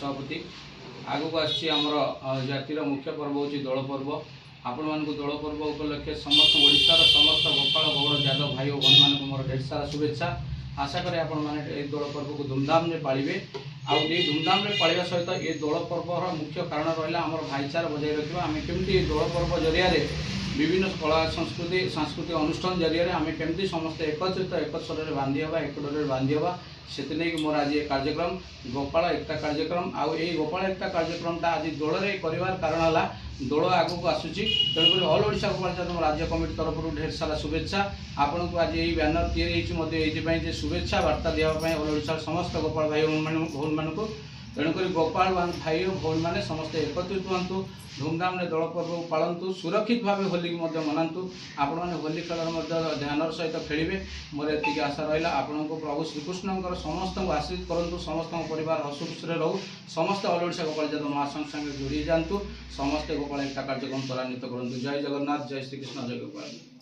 सभापति आगक आमर जातिर मुख्य पर्व हूँ दोल पर्व। आपण मान दोल पर्व उपलक्षे समस्त ओडिशार समस्त गोपाल गौड़ यादव भाई और बहन मान मोर ढेर सारा शुभेच्छा। आशा करें आपण मैंने दोल पर्व को धूमधाम से पालिबे। आउ धूमधाम से पालिबा सहित ये दोल पर्वर मुख्य कारण रहा आम भाईचारा बजाय रखा। आम केमती दोल पर्व जरिया विभिन्न कला संस्कृति सांस्कृतिक अनुष्ठान जरिया आम केमती समस्त एकत्रित एक स्वर बांधि हवा एक डोर बांधि हवा से नहीं मोर आज कार्यक्रम गोपाल एकता कार्यक्रम आउ गोपाल एकता कार्यक्रमटा आज दोल कर कारण है दोल आगक आसूची तेणुक ऑल ओडिशा गोपाल जादव राज्य कमिटी तरफ ढेर सारा शुभेच्छा। आपन को आज यही बैनर या शुभेच्छा वार्ता देवाई ऑल ओडिशा समस्त गोपाल भाई भौन मान को तेणुक गोपाल भाई और भौन मैंने समस्त एकत्रित हूँ धूमधाम दोल पर्व पालतु सुरक्षित भाव होली मनातु आपण मैंने होली खेल ध्यान सहित खेलें मोर ये आशा रहा। आपण को प्रभु श्रीकृष्ण समस्त आशीष करूँ समस्त परिवार हसुखुशी रहू समस्त ऑल ओडिशा गोपाल जादव महासंघ संगे जोड़ी जातु समस्त गोपाल एकता कार्यक्रम त्वरान्वित करूँ। जय जगन्नाथ जय श्रीकृष्ण जय गोपाल।